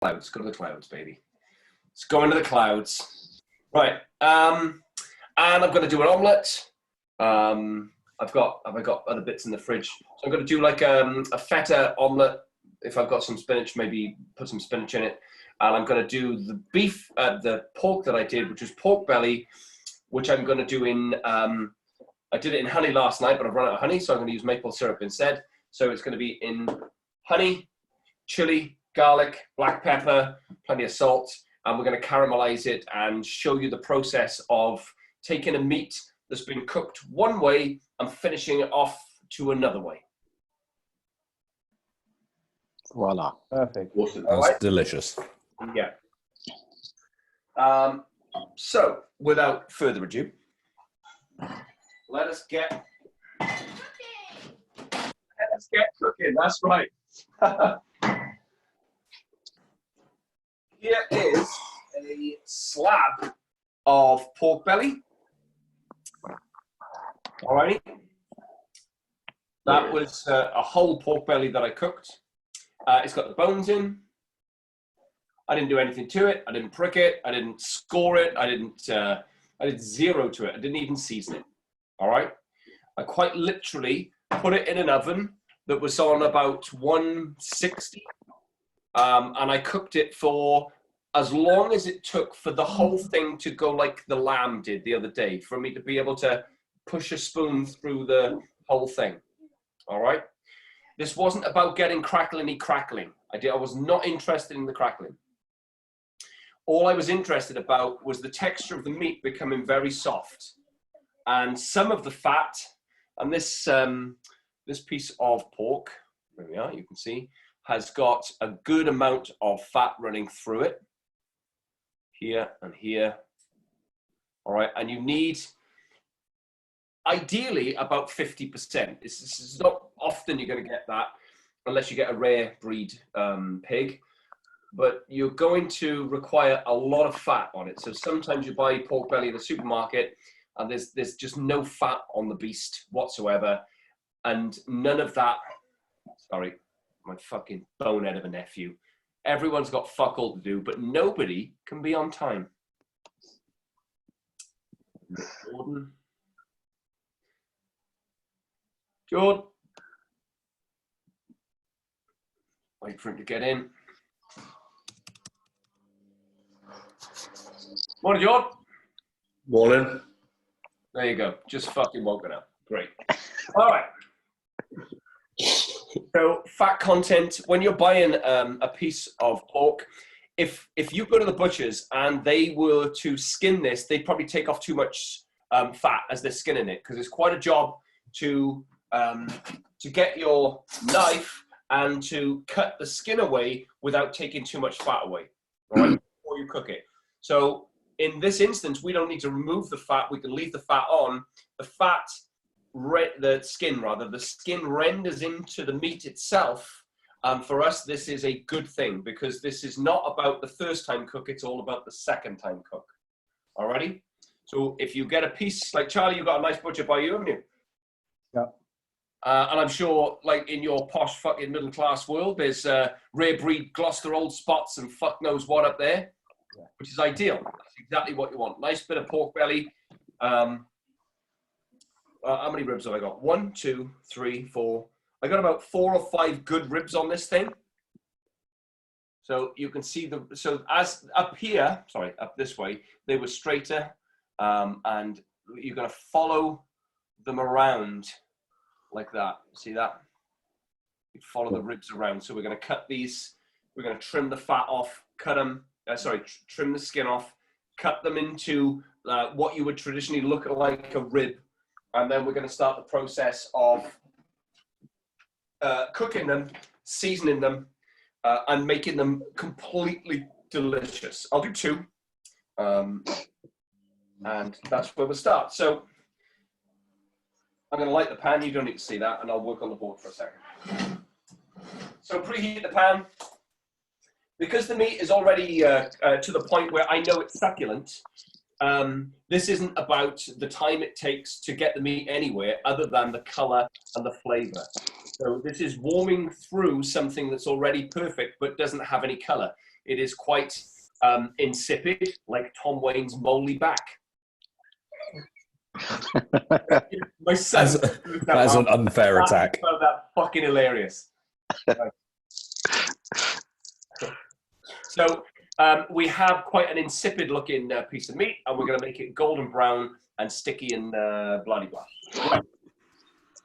clouds. Go to the clouds, baby. Let's go into the clouds. Right. And I'm going to do an omelette. Have I got other bits in the fridge? So I'm going to do like a feta omelette. If I've got some spinach, maybe put some spinach in it. And I'm going to do the pork that I did, which was pork belly, which I'm going to do in, I did it in honey last night, but I've run out of honey, so I'm going to use maple syrup instead. So it's going to be in honey, chili, garlic, black pepper, plenty of salt, and we're going to caramelize it and show you the process of taking a meat that's been cooked one way and finishing it off to another way. Voila. Perfect. Awesome. That's delicious. Yeah. So, without further ado, let us get cooking. That's right. Here is a slab of pork belly. Alrighty. That was a whole pork belly that I cooked. It's got the bones in. I didn't do anything to it. I didn't prick it. I didn't score it. I did zero to it. I didn't even season it. All right. I quite literally put it in an oven that was on about 160. And I cooked it for as long as it took for the whole thing to go like the lamb did the other day, for me to be able to push a spoon through the whole thing. All right. This wasn't about getting crackling. I was not interested in the crackling. All I was interested about was the texture of the meat becoming very soft. And some of the fat, and this piece of pork, there we are, you can see, has got a good amount of fat running through it. Here and here. All right, and you need, ideally, about 50%. This is not often you're going to get that, unless you get a rare breed pig. But you're going to require a lot of fat on it. So sometimes you buy pork belly in the supermarket, and there's just no fat on the beast whatsoever. And none of that, sorry, my fucking bonehead of a nephew. Everyone's got fuck all to do, but nobody can be on time. Jordan. Wait for him to get in. Morning, Jordan. Morning. There you go. Just fucking woken up. Great. All right. So fat content, when you're buying a piece of pork, if you go to the butchers and they were to skin this, they'd probably take off too much fat as they're skinning it, because it's quite a job to get your knife and to cut the skin away without taking too much fat away, all right, before you cook it. So in this instance, we don't need to remove the fat. We can leave the fat on. The skin renders into the meat itself. For us, this is a good thing, because this is not about the first time cook. It's all about the second time cook. Alrighty? So if you get a piece, like Charlie, you've got a nice butcher by you, haven't you? Yeah. And I'm sure, like in your posh fucking middle class world, there's rare breed Gloucester old spots and fuck knows what up there, yeah, which is ideal. That's exactly what you want. Nice bit of pork belly. How many ribs have I got? 1, 2, 3, 4. I got about 4 or 5 good ribs on this thing. So you can see so as up here, sorry, up this way, they were straighter, and you're going to follow them around like that. See that? You follow the ribs around. So we're going to cut these. We're going to trim the fat off, cut them. Trim the skin off, cut them into what you would traditionally look like a rib, and then we're going to start the process of cooking them, seasoning them, and making them completely delicious. I'll do 2, and that's where we'll start. So I'm going to light the pan. You don't need to see that, and I'll work on the board for a second. So preheat the pan. Because the meat is already to the point where I know it's succulent, this isn't about the time it takes to get the meat anywhere other than the color and the flavor. So this is warming through something that's already perfect but doesn't have any color. it is quite insipid, like Tom Wayne's moly back. My son, That's an unfair attack. I found that fucking hilarious. So we have quite an insipid looking piece of meat, and we're going to make it golden brown and sticky and bloody blah. Right.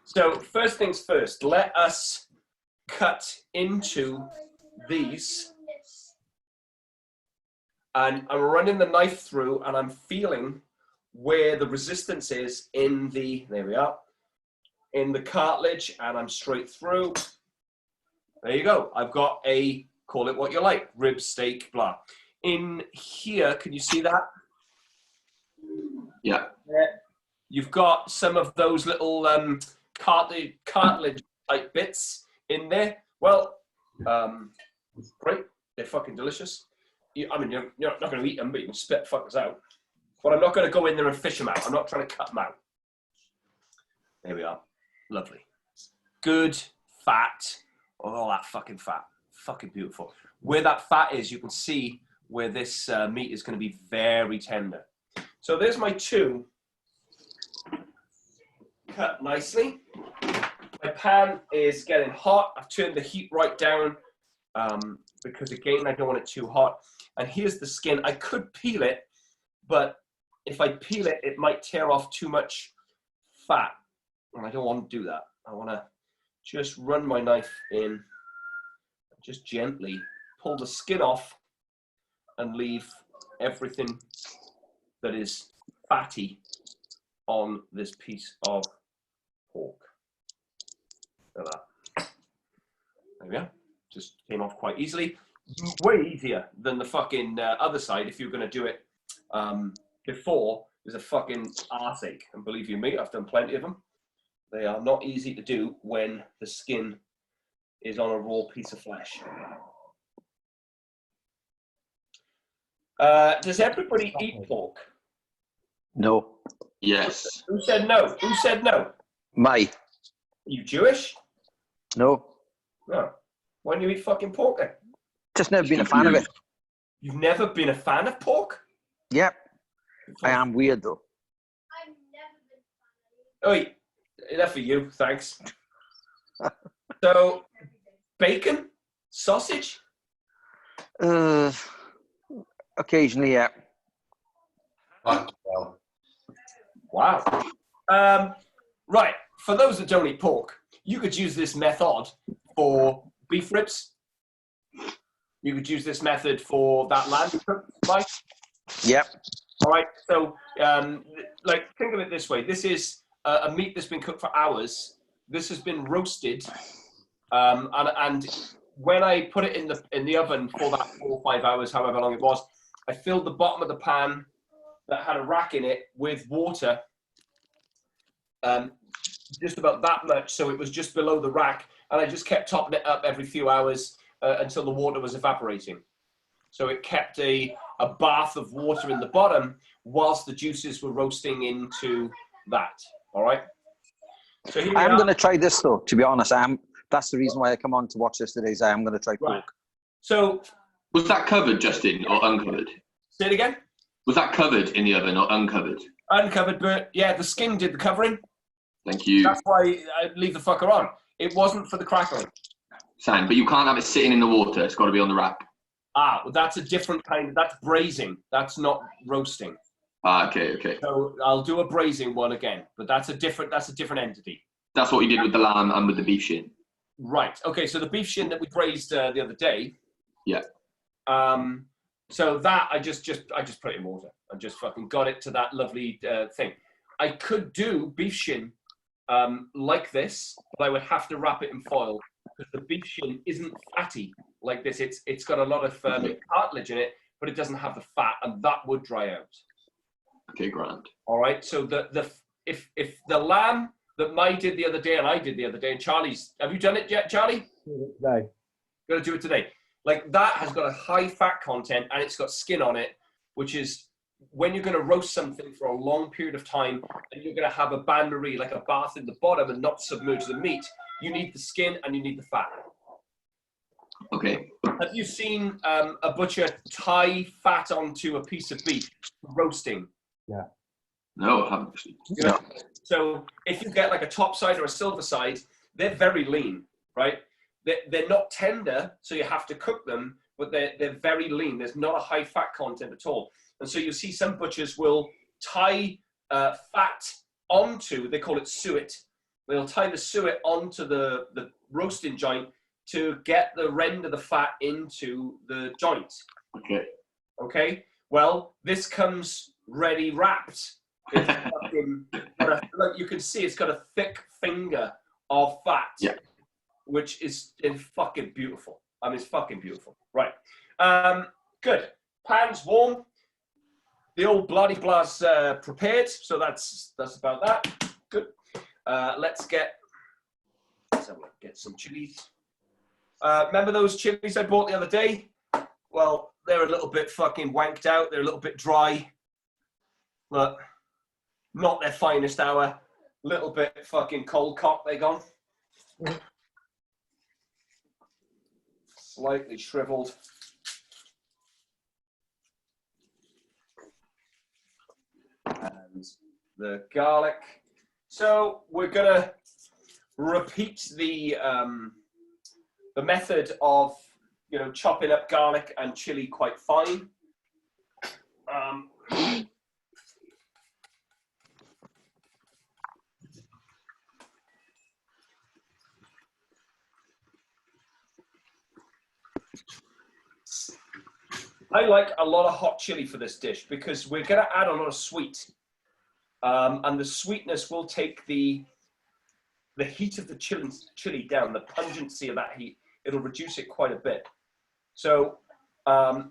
So first things first, let us cut into these. And I'm running the knife through, and I'm feeling where the resistance is in the, there we are, in the cartilage, and I'm straight through. There you go. I've got a, call it what you like, rib, steak, blah. In here, can you see that? Yeah. You've got some of those little cartilage type bits in there. Well, great. They're fucking delicious. I mean, you're not going to eat them, but you can spit fuckers out. But I'm not going to go in there and fish them out. I'm not trying to cut them out. There we are. Lovely. Good fat. Oh, that fucking fat. Fucking beautiful. Where that fat is, you can see where this meat is going to be very tender. So there's my two cut nicely. My pan is getting hot. I've turned the heat right down because, again, I don't want it too hot. And here's the skin. I could peel it, but if I peel it, it might tear off too much fat. And I don't want to do that. I want to just run my knife in, just gently pull the skin off and leave everything that is fatty on this piece of pork. Look at that. There we are. Just came off quite easily. Way easier than the fucking other side. If you're going to do it before, is a fucking arseache. And believe you me, I've done plenty of them. They are not easy to do when the skin is on a raw piece of flesh. Does everybody eat pork? No. Yes. Who said no? Who said no? My. Are you Jewish? No. No. Why don't you eat fucking pork then? Just never been a fan of it. You've never been a fan of pork? Yep. I am weird though. Oi, enough for you, thanks. So, bacon? Sausage? Occasionally, yeah. Wow. Right, for those that don't eat pork, you could use this method for beef ribs. You could use this method for that lamb you cooked, Mike. Yep. All right, so like think of it this way. This is a meat that's been cooked for hours. This has been roasted, and when I put it in the oven for that 4 or 5 hours, however long it was, I filled the bottom of the pan that had a rack in it with water, just about that much, so it was just below the rack, and I just kept topping it up every few hours until the water was evaporating. So it kept a bath of water in the bottom whilst the juices were roasting into that. All right. So here I'm going to try this though. To be honest, that's the reason why I come on to watch this today. Is I am going to try pork. Right. So Was that covered, Justin, or uncovered? say it again. Was that covered in the oven or uncovered? Uncovered, but yeah, the skin did the covering. Thank you. That's why I leave the fucker on. It wasn't for the crackling. Sam, but you can't have it sitting in the water. It's got to be on the rack. Ah, well, that's a different kind. That's braising. That's not roasting. Ah, okay. So I'll do a braising one again, but that's a different entity. That's what you did with the lamb and with the beef shin. Right. Okay. So the beef shin that we braised the other day. Yeah. So that I just put it in water. I just fucking got it to that lovely thing. I could do beef shin like this, but I would have to wrap it in foil because the beef shin isn't fatty like this. It's got a lot of cartilage in it, but it doesn't have the fat, and that would dry out. Okay, grand. All right. So if the lamb that Mai did the other day and I did the other day, and Charlie's, have you done it yet, Charlie? No. Got to do it today. Like that has got a high fat content and it's got skin on it, which is when you're going to roast something for a long period of time and you're going to have a bain-marie, like a bath in the bottom and not submerge the meat, you need the skin and you need the fat. Okay. Have you seen a butcher tie fat onto a piece of beef roasting? No, I haven't actually. No. So if you get like a top side or a silver side, they're very lean, right? They're not tender, so you have to cook them, but they're very lean. There's not a high fat content at all. And so you see some butchers will tie fat onto, they call it suet. They'll tie the suet onto the roasting joint to get the rend of the fat into the joint. Okay. Okay? Well, this comes ready wrapped. It's fucking, look, you can see it's got a thick finger of fat, which is fucking beautiful. I mean, it's fucking beautiful. Right. Good. Pan's warm. The old bloody blah's prepared, so that's about that. Good. Let's get some chilies. Remember those chilies I bought the other day? Well, they're a little bit fucking wanked out. They're a little bit dry. Look, not their finest hour. Little bit fucking cold cock they gone. Slightly shriveled. And the garlic. So we're gonna repeat the method of, you know, chopping up garlic and chili quite fine. I like a lot of hot chili for this dish because we're going to add a lot of sweet. And the sweetness will take the heat of the chili down, the pungency of that heat. It'll reduce it quite a bit. So for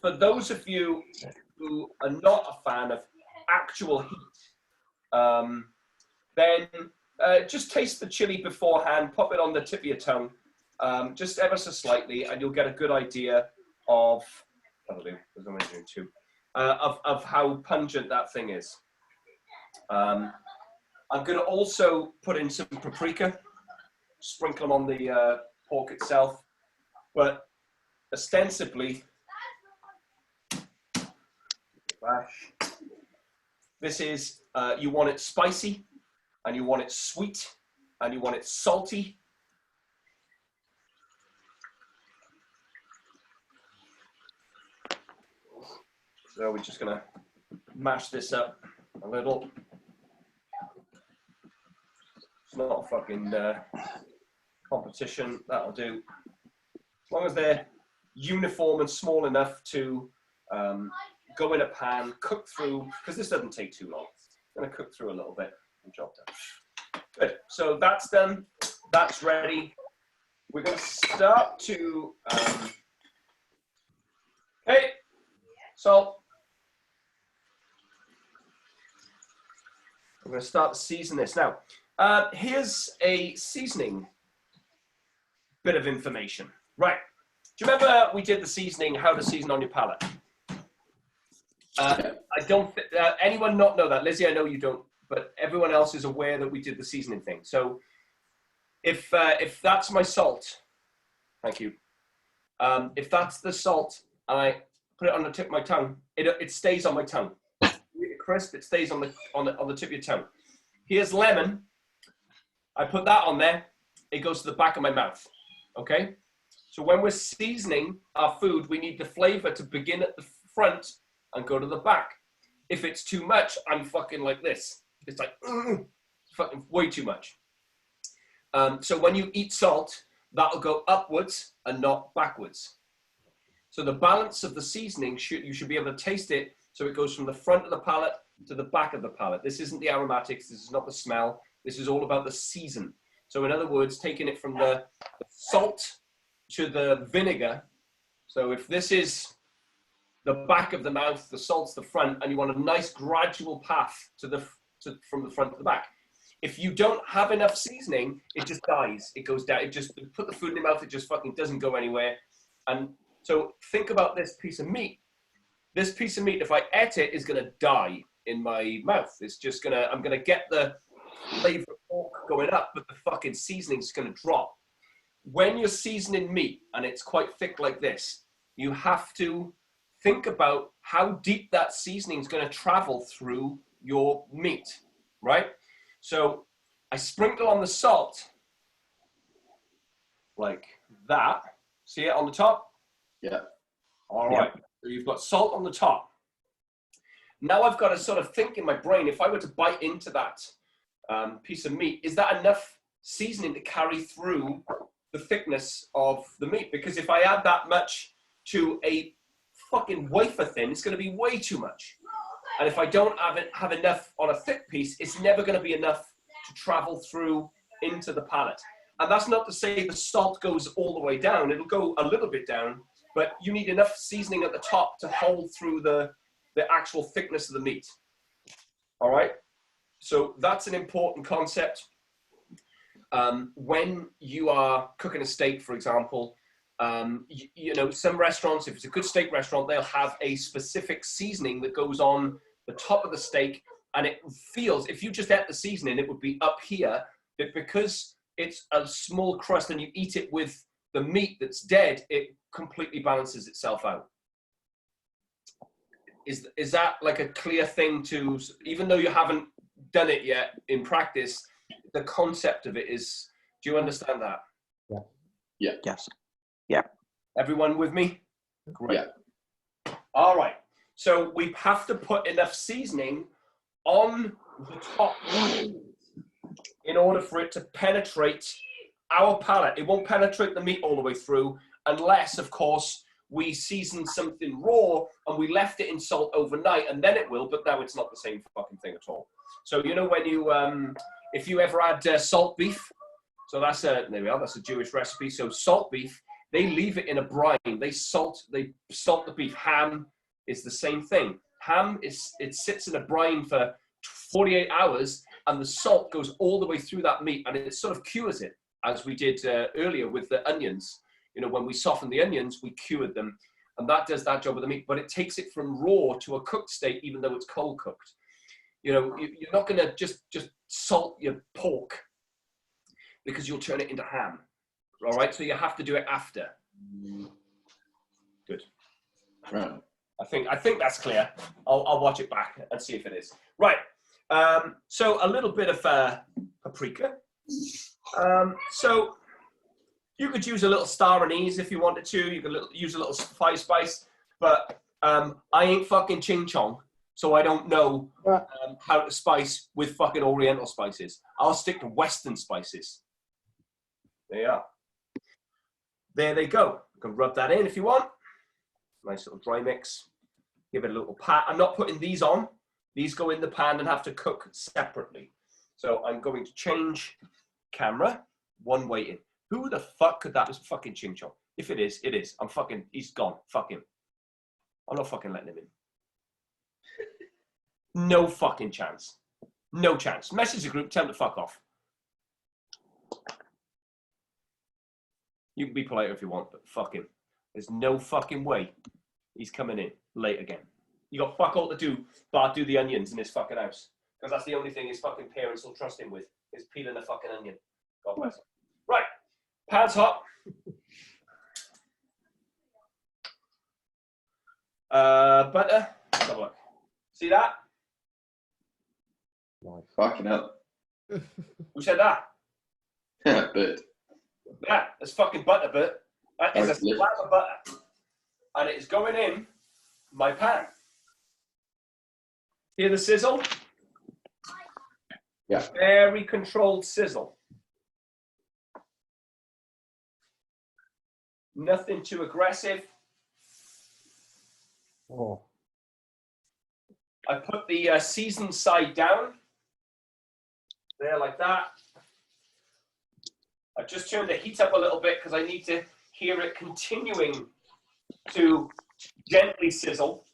those of you who are not a fan of actual heat, then just taste the chili beforehand, pop it on the tip of your tongue, just ever so slightly, and you'll get a good idea of, of how pungent that thing is. I'm going to also put in some paprika, sprinkle them on the pork itself, but ostensibly, this is, you want it spicy, and you want it sweet, and you want it salty. So we're just gonna mash this up a little. It's not a fucking competition, that'll do. As long as they're uniform and small enough to go in a pan, cook through, because this doesn't take too long. I'm gonna cook through a little bit and job done. Good, so that's done, that's ready. We're gonna start to, okay, salt. We're going to start to season this. Now, here's a seasoning bit of information. Right. Do you remember we did the seasoning, how to season on your palate? I don't, anyone not know that? Lizzie, I know you don't, but everyone else is aware that we did the seasoning thing. So if that's my salt, thank you. If that's the salt, and I put it on the tip of my tongue, it stays on my tongue. Crisp, it stays on the tip of your tongue. Here's lemon. I put that on there. It goes to the back of my mouth. Okay. So when we're seasoning our food, we need the flavor to begin at the front and go to the back. If it's too much, I'm fucking like this. It's like fucking way too much. So when you eat salt, that'll go upwards and not backwards. So the balance of the seasoning you should be able to taste it. So it goes from the front of the palate to the back of the palate. This isn't the aromatics. This is not the smell. This is all about the season. So in other words, taking it from the salt to the vinegar. So if this is the back of the mouth, the salt's the front, and you want a nice gradual path from the front to the back. If you don't have enough seasoning, it just dies. It goes down. It just put the food in your mouth. It just fucking doesn't go anywhere. And so think about this piece of meat. This piece of meat, if I ate it, is going to die in my mouth. It's just going to, I'm going to get the flavor of pork going up, but the fucking seasoning's going to drop. when you're seasoning meat and it's quite thick like this, you have to think about how deep that seasoning is going to travel through your meat, right? So I sprinkle on the salt like that. See it on the top? Yeah. All right. So you've got salt on the top. Now I've got to sort of think in my brain, if I were to bite into that piece of meat, is that enough seasoning to carry through the thickness of the meat? Because if I add that much to a fucking wafer thin, it's going to be way too much. And if I don't have enough on a thick piece, it's never going to be enough to travel through into the palate. And that's not to say the salt goes all the way down. It'll go a little bit down, but you need enough seasoning at the top to hold through the actual thickness of the meat. All right? So that's an important concept. When you are cooking a steak, for example, you know, some restaurants, if it's a good steak restaurant, they'll have a specific seasoning that goes on the top of the steak, and it feels, if you just ate the seasoning, it would be up here, but because it's a small crust and you eat it with the meat that's dead, it completely balances itself out. Is that like a clear thing to, even though you haven't done it yet in practice, the concept of it is, do you understand that? Yeah. Yeah. Yes. Yeah. Everyone with me? Great. Yeah. All right. So we have to put enough seasoning on the top in order for it to penetrate our palate. It won't penetrate the meat all the way through unless, of course, we season something raw and we left it in salt overnight, and then it will, but now it's not the same fucking thing at all. So, you know, when you, if you ever had salt beef, so that's there we are, that's a Jewish recipe. So salt beef, they leave it in a brine. They salt the beef. Ham is the same thing. Ham it sits in a brine for 48 hours, and the salt goes all the way through that meat, and it sort of cures it, as we did earlier with the onions. You know, when we softened the onions, we cured them, and that does that job with the meat, but it takes it from raw to a cooked state, even though it's cold cooked. You know, you're not going to just salt your pork because you'll turn it into ham. All right, so you have to do it after. Good. Right. I think that's clear. I'll watch it back and see if it is. Right. So a little bit of paprika. So you could use a little star anise if you wanted to. You could use a little five spice, but I ain't fucking ching chong, so I don't know how to spice with fucking Oriental spices. I'll stick to Western spices. There you are. There they go. You can rub that in if you want. Nice little dry mix. Give it a little pat. I'm not putting these on. These go in the pan and have to cook separately. So I'm going to change camera. One way in. Who the fuck could that was fucking Ching Chong? If it is, it is. I'm fucking, he's gone. Fuck him. I'm not fucking letting him in. No fucking chance. No chance. Message the group, tell him to fuck off. You can be polite if you want, but fuck him. There's no fucking way he's coming in late again. You got fuck all to do but do the onions in his fucking house. Because that's the only thing his fucking parents will trust him with, is peeling a fucking onion. God bless him. Right. Pan's hot. Butter. Let's have a look. See that? Fucking hell. Who said that? Yeah, but That's fucking butter, Bert. That is a slab of butter. And it is going in my pan. Hear the sizzle? yeah. Very controlled sizzle. Nothing too aggressive. Oh. I put the seasoned side down. There, like that. I've just turned the heat up a little bit because I need to hear it continuing to gently sizzle.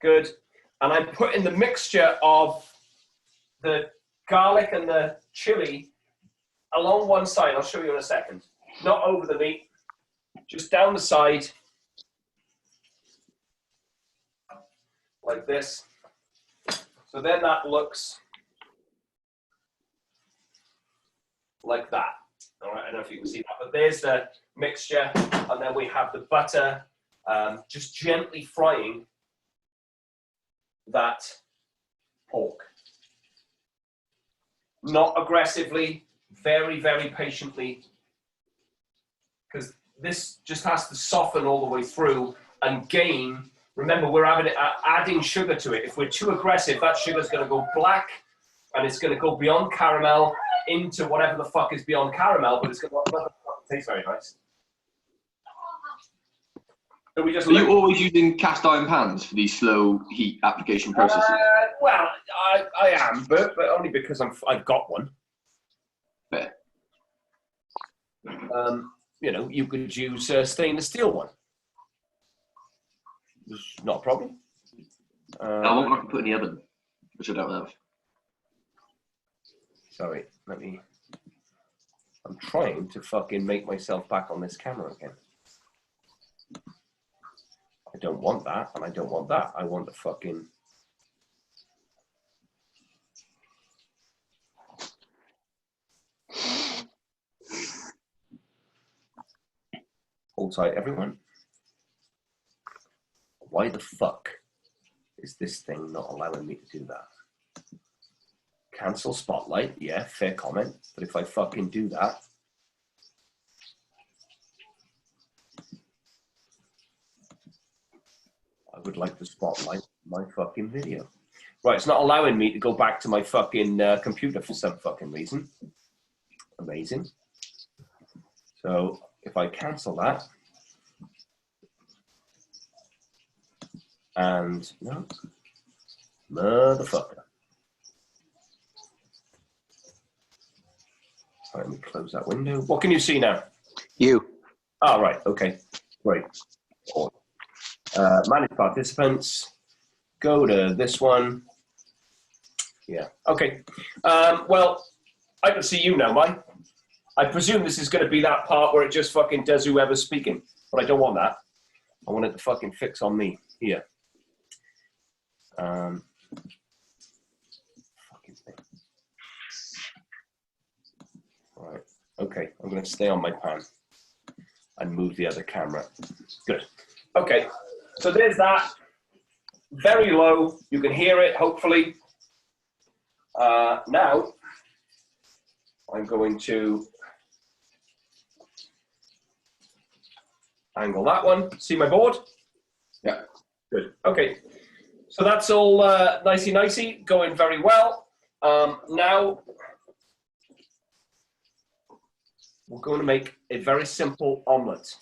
Good. And I'm putting the mixture of the garlic and the chili along one side. I'll show you in a second. Not over the meat, just down the side. Like this. So then that looks like that. All right, I don't know if you can see that, but there's the mixture, and then we have the butter just gently frying that pork. Not aggressively, very, very patiently, because this just has to soften all the way through and gain. Remember, we're adding sugar to it. If we're too aggressive, that sugar's going to go black, and it's going to go beyond caramel into whatever the fuck is beyond caramel, but it's going to taste very nice. So we just. Are you always using cast iron pans for these slow heat application processes? Well, I am, but only because I've got one. Fair. You know, you could use a stainless steel one. It's not a problem. I want one I can put in the oven, which I don't have. Sorry, I'm trying to fucking make myself back on this camera again. I don't want that, and I don't want that. I want the fucking... Hold tight, everyone. Why the fuck is this thing not allowing me to do that? Cancel spotlight, yeah, fair comment. But if I fucking do that, I would like to spotlight my fucking video. Right, it's not allowing me to go back to my fucking computer for some fucking reason. Amazing. So if I cancel that, and no, motherfucker. All right, let me close that window. What can you see now? You. Oh, right, okay, great. Manage participants, go to this one. Yeah, okay. Well, I can see you now, Mike. I presume this is going to be that part where it just fucking does whoever's speaking, but I don't want that. I want it to fucking fix on me here. Fucking thing. Right, okay, I'm going to stay on my pan and move the other camera. Good. Okay, so there's that. Very low, you can hear it, hopefully. Now, I'm going to angle that one. See my board? Yeah. Good. Okay. So that's all nicey, going very well. Now, we're going to make a very simple omelette.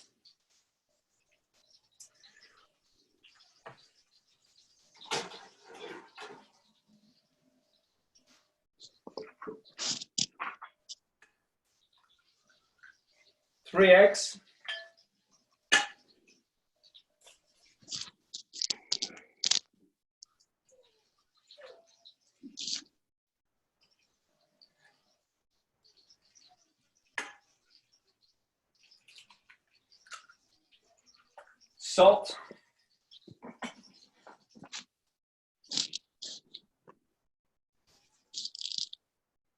Three eggs. Salt.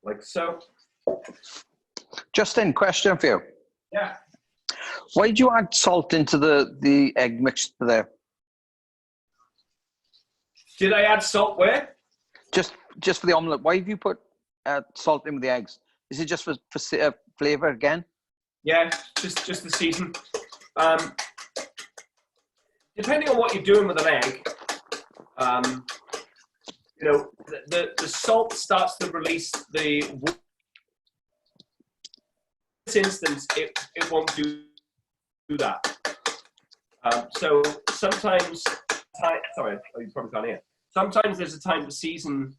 Like so. Justin, question for you. Yeah. Why did you add salt into the egg mixture there? Did I add salt where? Just for the omelette. Why have you put salt in with the eggs? Is it just for flavor again? Yeah, just the season. Depending on what you're doing with an egg, you know, the salt starts to release the. In this instance, it won't do that. So sometimes, sorry, you probably can't hear. Sometimes there's a time to season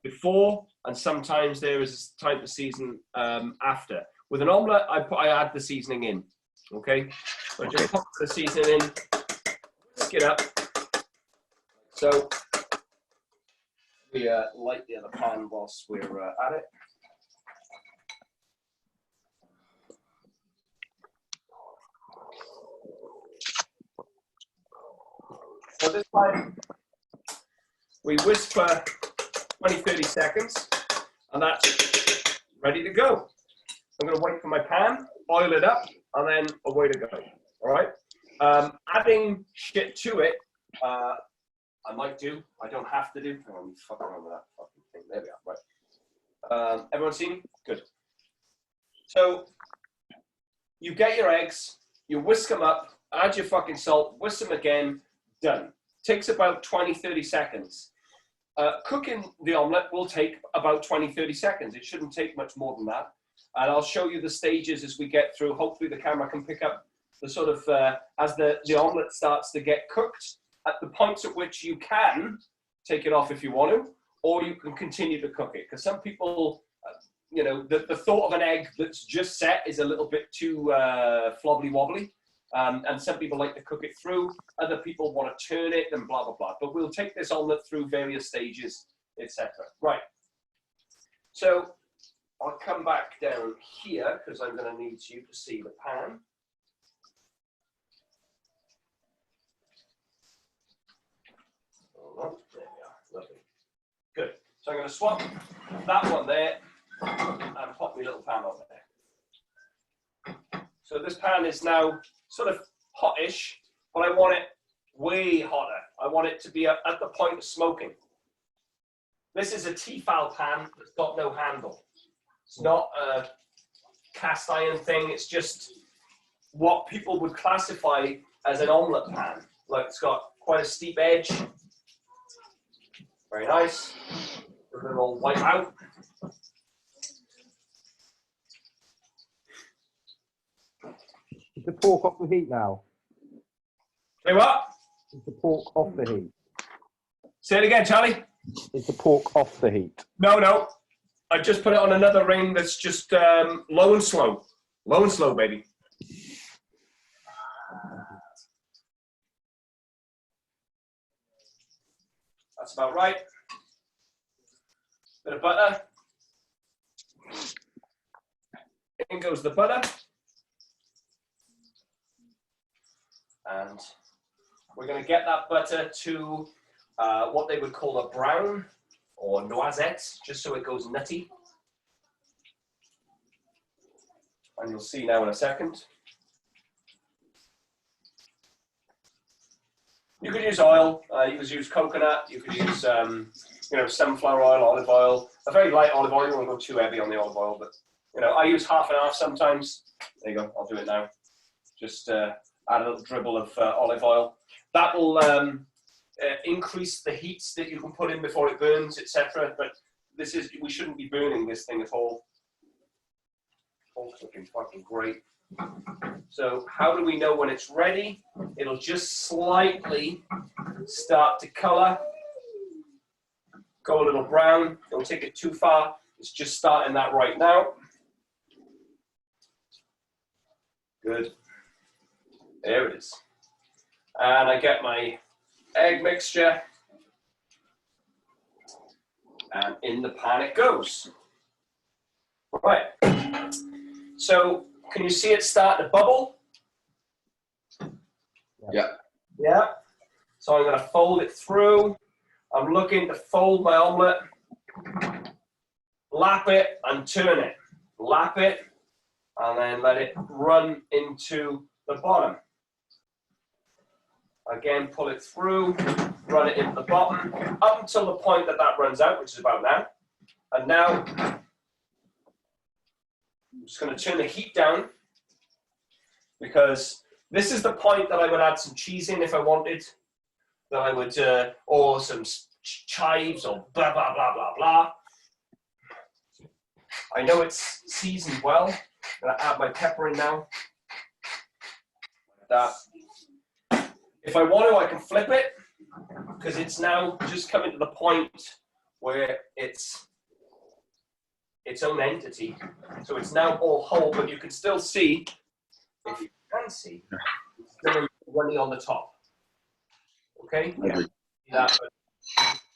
before, and sometimes there is a time to season after. With an omelette, I add the seasoning in. Okay, so I just pop the seasoning in, whisk it up. So we light the other pan whilst we're at it. So this time we whisk for 20-30 seconds, and that's ready to go. I'm going to wait for my pan, oil it up, and then away to go. All right. Adding shit to it, I might do. I don't have to do. Oh, fuck around with that fucking thing. There we are. Right. Everyone seen? Good. So you get your eggs, you whisk them up, add your fucking salt, whisk them again. Done. Takes about 20-30 seconds. Cooking the omelette will take about 20-30 seconds. It shouldn't take much more than that. And I'll show you the stages as we get through. Hopefully the camera can pick up the sort of, as the omelette starts to get cooked, at the points at which you can take it off if you want to, or you can continue to cook it. Because some people, you know, the thought of an egg that's just set is a little bit too flobbly wobbly. And some people like to cook it through. Other people want to turn it and blah, blah, blah. But we'll take this omelette through various stages, etc. Right. So I'll come back down here because I'm going to need you to see the pan. Hold on. There we are. Lovely. Good. So I'm going to swap that one there and pop my little pan on there. So this pan is now sort of hottish, but I want it way hotter. I want it to be at the point of smoking. This is a Tefal pan that's got no handle. It's not a cast iron thing. It's just what people would classify as an omelette pan. Like, it's got quite a steep edge. Very nice. A little wipe out. Is the pork off the heat now? Say what? Is the pork off the heat? Say it again, Charlie. Is the pork off the heat? No, no. I just put it on another ring that's just low and slow. Low and slow, baby. That's about right. Bit of butter. In goes the butter. And we're going to get that butter to what they would call a brown or noisette, just so it goes nutty. And you'll see now in a second. You could use oil, you could use coconut, you could use you know, sunflower oil, olive oil. A very light olive oil, you don't want to go too heavy on the olive oil, but you know, I use half and half sometimes. There you go, I'll do it now. Just add a little dribble of olive oil. That will increase the heats that you can put in before it burns, etc. But this is, we shouldn't be burning this thing at all. It's looking fucking great. So how do we know when it's ready? It'll just slightly start to color, go a little brown. Don't take it too far. It's just starting that right now. Good. There it is. And I get my egg mixture. And in the pan it goes. Right. So can you see it start to bubble? Yeah. Yeah. So I'm going to fold it through. I'm looking to fold my omelette, lap it and turn it. Lap it and then let it run into the bottom. Again, pull it through, run it into the bottom, up until the point that that runs out, which is about now. And now, I'm just going to turn the heat down, because this is the point that I would add some cheese in if I wanted. That I would, or some chives, or blah, blah, blah, blah, blah. I know it's seasoned well. I'm going to add my pepper in now. Like that. If I want to, I can flip it, because it's now just coming to the point where it's its own entity. So it's now all whole, but you can still see, if you can see, it's still running on the top. Okay? Yeah. That,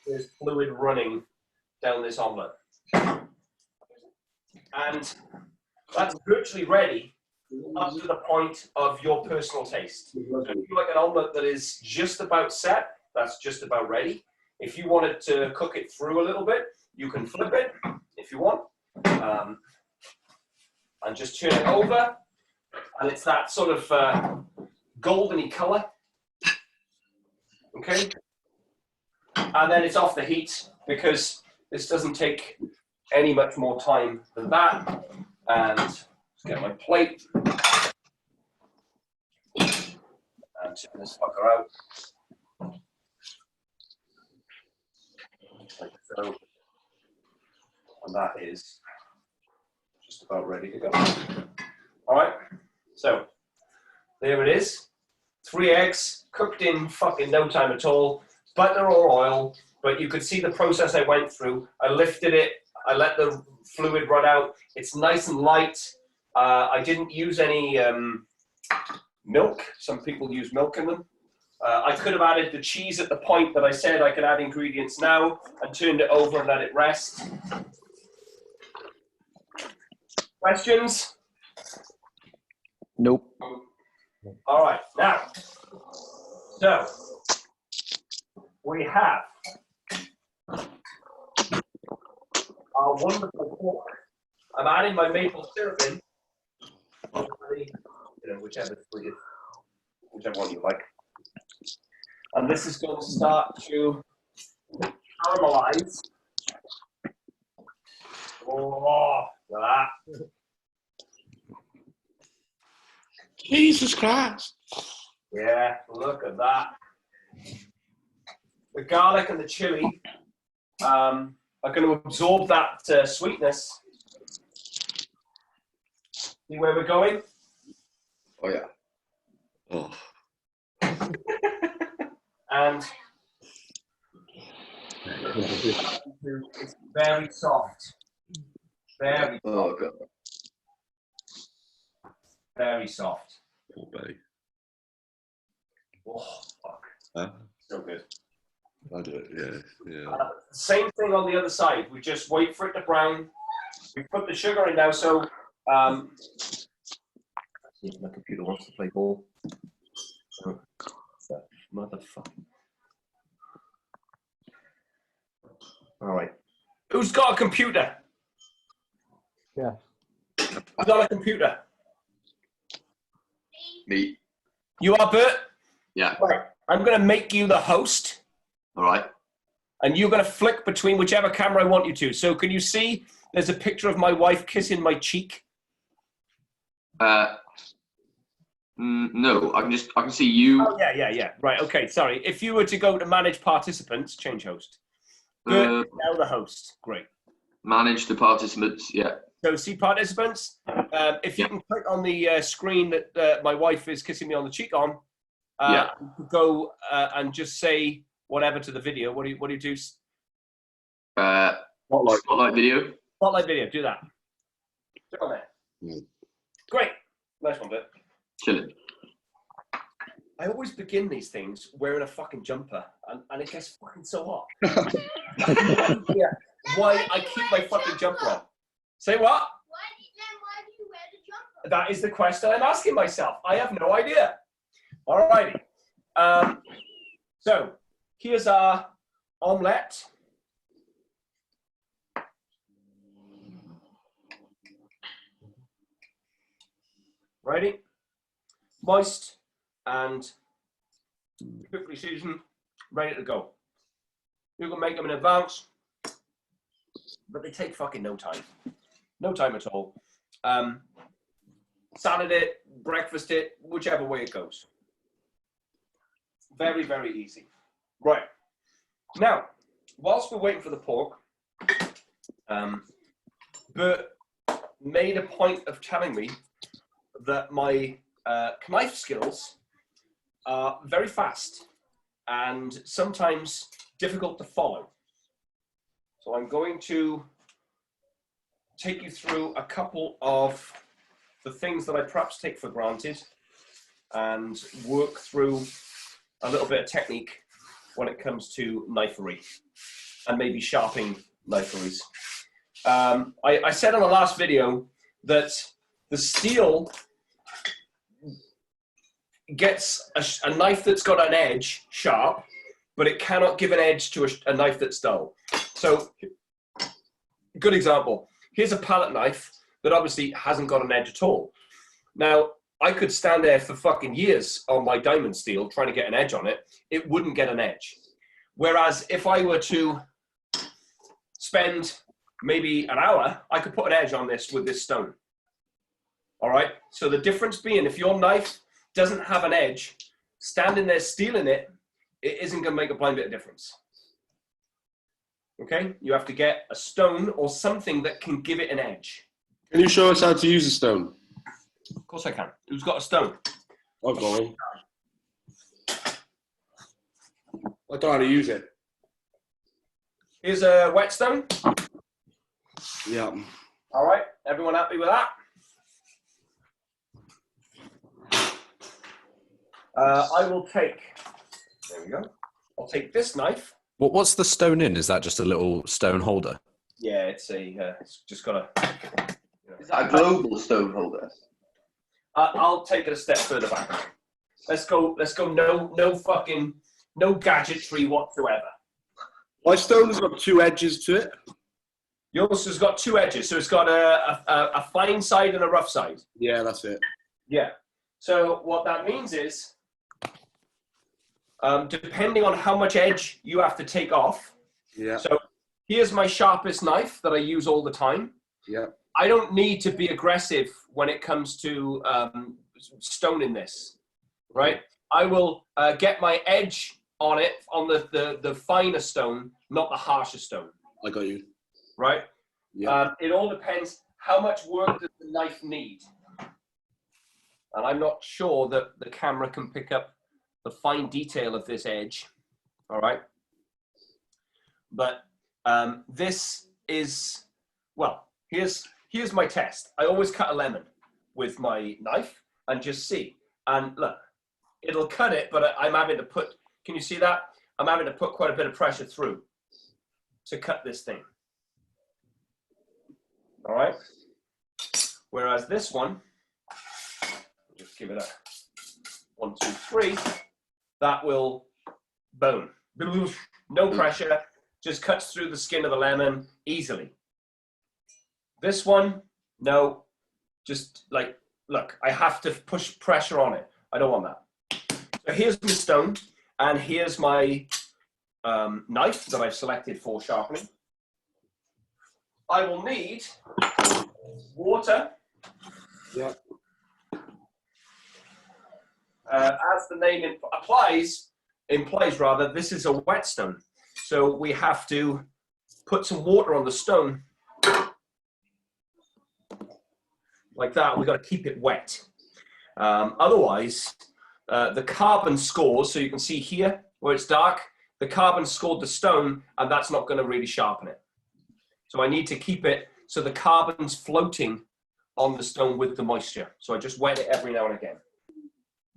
there's fluid running down this omelette. And that's virtually ready up to the point of your personal taste. So if you like an omelette that is just about set, that's just about ready. If you wanted to cook it through a little bit, you can flip it if you want. and just turn it over, and it's that sort of goldeny color. Okay, and then it's off the heat because this doesn't take any much more time than that. And let's get my plate and turn this fucker out like so, and that is just about ready to go. All right, so there it is. 3 eggs cooked in fucking no time at all. Butter or oil, but you could see the process I went through. I lifted it, I let the fluid run out. It's nice and light. I didn't use any milk. Some people use milk in them. I could have added the cheese at the point that I said I could add ingredients now and turned it over and let it rest. Questions? Nope. All right, now, so we have our wonderful pork. I'm adding my maple syrup in, whichever one you like. And this is going to start to caramelize. Oh, look at that. Jesus Christ. Yeah, look at that. The garlic and the chili are going to absorb that sweetness. See where we're going? Oh, yeah. Oh. And it's very soft. Very soft. Oh, God. Very soft. Poor belly. Oh, fuck. Huh? So good. I do it, yeah. Same thing on the other side. We just wait for it to brown. We put the sugar in now, so see if my computer wants to play ball. Motherfucker. All right. Who's got a computer? Yeah. Who's got a computer? Me. You are, Bert? Yeah. Right. I'm going to make you the host. All right. And you're going to flick between whichever camera I want you to. So can you see there's a picture of my wife kissing my cheek? No, I can see you. Oh, yeah. Right, okay, sorry. If you were to go to manage participants, change host. Bert is now the host. Great. Manage the participants, yeah. So see participants. If you can click on the screen that my wife is kissing me on the cheek on, go and just say whatever to the video. What do you do? Spotlight video. Spotlight video. Do that. Click on there. Mm. Great. Nice one, Bert. Chilling. I always begin these things wearing a fucking jumper, and it gets fucking so hot. Yeah. Why I keep my fucking jumper on? Say what? Why do you wear the jumper? That is the question I'm asking myself. I have no idea. All righty. So here's our omelette. Ready? Moist and quickly seasoned, ready to go. You can make them in advance, but they take fucking no time. No time at all. Salad it, breakfast it, whichever way it goes. Very, very easy. Right. Now, whilst we're waiting for the pork, Bert made a point of telling me that my knife skills are very fast and sometimes difficult to follow. So I'm going to take you through a couple of the things that I perhaps take for granted and work through a little bit of technique when it comes to knifery and maybe sharpening kniferys. I said on the last video that the steel gets a knife that's got an edge sharp, but it cannot give an edge to a knife that's dull. So, good example. Here's a palette knife that obviously hasn't got an edge at all. Now, I could stand there for fucking years on my diamond steel trying to get an edge on it. It wouldn't get an edge. Whereas if I were to spend maybe an hour, I could put an edge on this with this stone. All right? So the difference being, if your knife doesn't have an edge, standing there stealing it, it isn't going to make a blind bit of difference. Okay? You have to get a stone or something that can give it an edge. Can you show us how to use a stone? Of course I can. Who's got a stone? I've got one. I don't know how to use it. Here's a whetstone. Yeah. All right. Everyone happy with that? I will take, there we go. I'll take this knife. What's the stone in? Is that just a little stone holder? Yeah, it's just got a. Is that a global stone holder? I'll take it a step further back. Let's go. No gadgetry whatsoever. My stone has got 2 edges to it. Yours has got 2 edges, so it's got a fine side and a rough side. Yeah, that's it. Yeah. So what that means is, depending on how much edge you have to take off. Yeah. So here's my sharpest knife that I use all the time. Yeah. I don't need to be aggressive when it comes to stoning this, right? I will get my edge on it, on the finer stone, not the harsher stone. I got you. Right? Yeah. It all depends how much work does the knife need. And I'm not sure that the camera can pick up the fine detail of this edge. All right? But this is, well, here's my test. I always cut a lemon with my knife and just see. And look, it'll cut it, but I'm having to put, can you see that? I'm having to put quite a bit of pressure through to cut this thing. All right? Whereas this one, just give it a 1, 2, 3, that will, boom, no pressure, just cuts through the skin of the lemon easily. This one, no, just like, look, I have to push pressure on it. I don't want that. So here's my stone, and here's my knife that I've selected for sharpening. I will need water. Yeah. As the name implies rather, this is a whetstone. So we have to put some water on the stone. Like that, we've got to keep it wet. Otherwise, the carbon scores, so you can see here where it's dark, the carbon scored the stone, and that's not going to really sharpen it. So I need to keep it so the carbon's floating on the stone with the moisture. So I just wet it every now and again.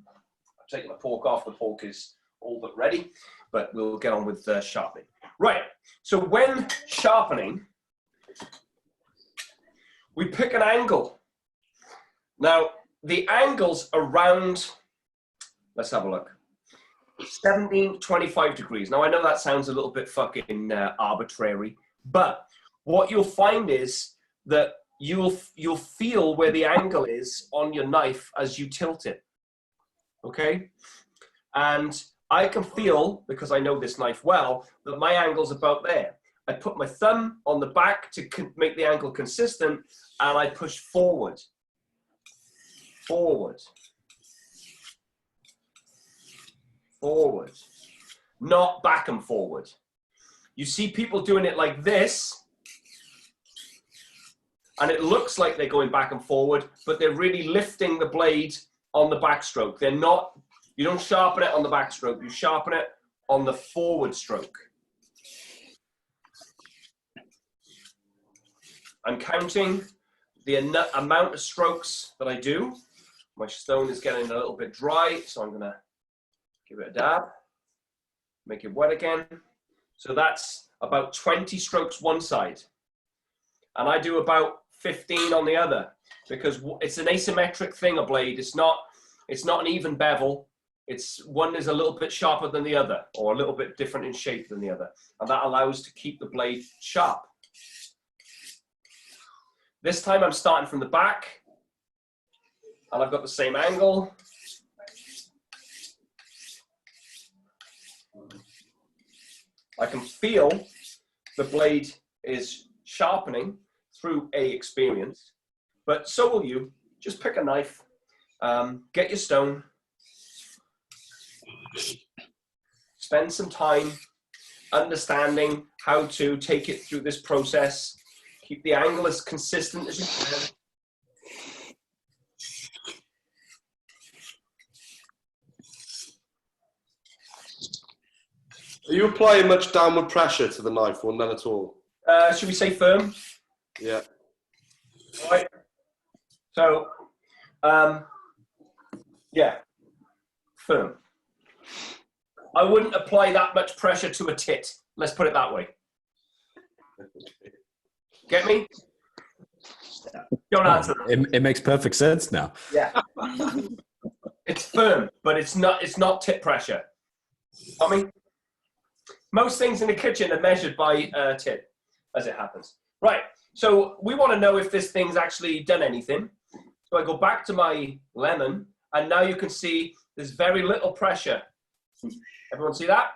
I'm taking the pork off. The pork is all but ready, but we'll get on with sharpening. Right, so when sharpening, we pick an angle. Now, the angle's around, let's have a look, 17, 25 degrees. Now, I know that sounds a little bit fucking arbitrary, but what you'll find is that you'll feel where the angle is on your knife as you tilt it, okay? And I can feel, because I know this knife well, that my angle's about there. I put my thumb on the back to make the angle consistent, and I push forward. Forward. Forward. Not back and forward. You see people doing it like this, and it looks like they're going back and forward, but they're really lifting the blade on the backstroke. They're not, you don't sharpen it on the backstroke, you sharpen it on the forward stroke. I'm counting the amount of strokes that I do. My stone is getting a little bit dry, so I'm gonna give it a dab, make it wet again. So that's about 20 strokes one side. And I do about 15 on the other, because it's an asymmetric thing, a blade. It's not an even bevel. It's one is a little bit sharper than the other, or a little bit different in shape than the other. And that allows to keep the blade sharp. This time I'm starting from the back, and I've got the same angle. I can feel the blade is sharpening through a experience, but so will you. Just pick a knife, get your stone, spend some time understanding how to take it through this process. Keep the angle as consistent as you can. Are you applying much downward pressure to the knife or none at all? Should we say firm? Yeah. All right. So, yeah, firm. I wouldn't apply that much pressure to a tit. Let's put it that way. Get me? Don't answer that. It makes perfect sense now. Yeah. It's firm, but it's not tit pressure. I mean, most things in the kitchen are measured by tit, as it happens. Right, so we want to know if this thing's actually done anything. So I go back to my lemon, and now you can see there's very little pressure. Everyone see that?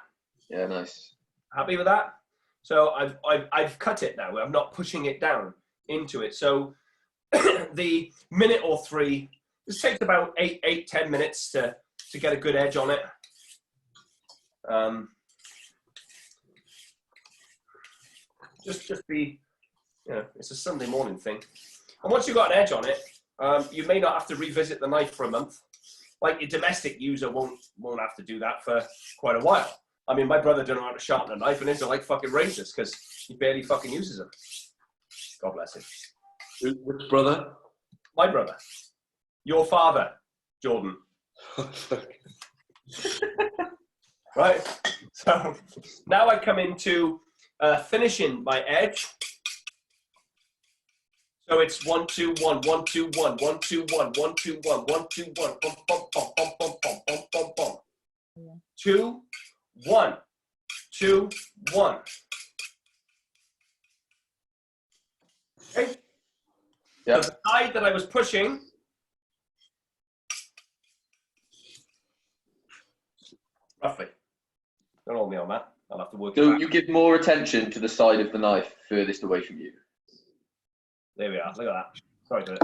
Yeah, nice. Happy with that? So I've cut it now. I'm not pushing it down into it. So the minute or three, this takes about 10 minutes to get a good edge on it. Just be, you know, it's a Sunday morning thing. And once you've got an edge on it, you may not have to revisit the knife for a month. Like your domestic user won't have to do that for quite a while. I mean, my brother don't know how to sharpen a knife, and these are like fucking razors because he barely fucking uses them. God bless him. Which brother? My brother. Your father, Jordan. Right. So now I come into finishing my edge. So it's 1 2 1 1 2 1 1 2 1 1 2 1 1 2 1 bum bum bum bum bum bum bum bum bum. 2 1 2 1. Okay. Yeah. So the side that I was pushing. Roughly. Don't hold me on that. I'll have to work it So back. you give more attention to the side of the knife furthest away from you. There we are. Look at that. Sorry to it.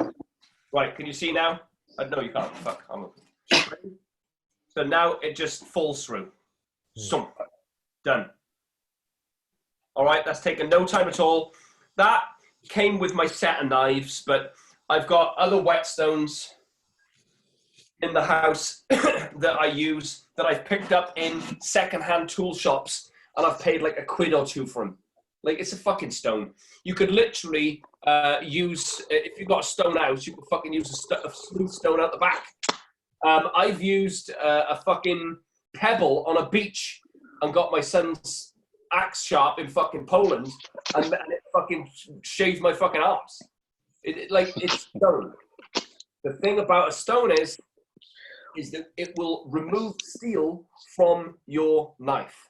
Right, can you see now? No, you can't. Fuck. So now it just falls through. So done. All right, that's taken no time at all. That came with my set of knives, but I've got other whetstones in the house that I use that I've picked up in secondhand tool shops, and I've paid like £1 or 2 for them. Like, it's a fucking stone. You could literally use, if you've got a stone house, you could fucking use a smooth stone out the back. I've used a fucking pebble on a beach and got my son's axe sharp in fucking Poland, and it fucking shaved my fucking arms. It's stone. The thing about a stone is that it will remove steel from your knife,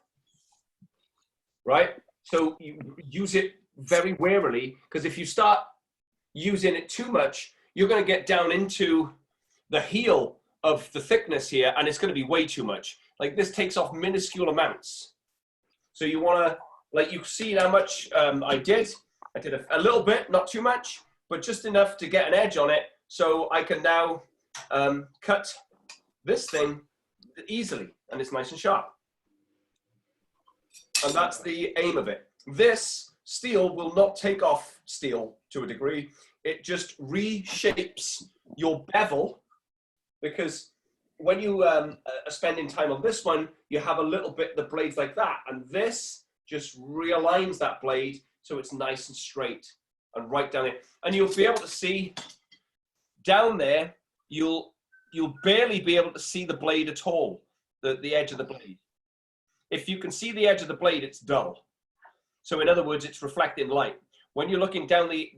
right? So you use it very warily, because if you start using it too much, you're going to get down into the heel of the thickness here, and it's going to be way too much. Like, this takes off minuscule amounts. So you want to, like, you see how much I did. I did a little bit, not too much, but just enough to get an edge on it, so I can now cut this thing easily, and it's nice and sharp. And that's the aim of it. This steel will not take off steel to a degree. It just reshapes your bevel, because when you are spending time on this one, you have a little bit, the blade's like that, and this just realigns that blade so it's nice and straight and right down it. And you'll be able to see down there, you'll barely be able to see the blade at all, the edge of the blade. If you can see the edge of the blade, it's dull. So in other words, it's reflecting light. When you're looking down the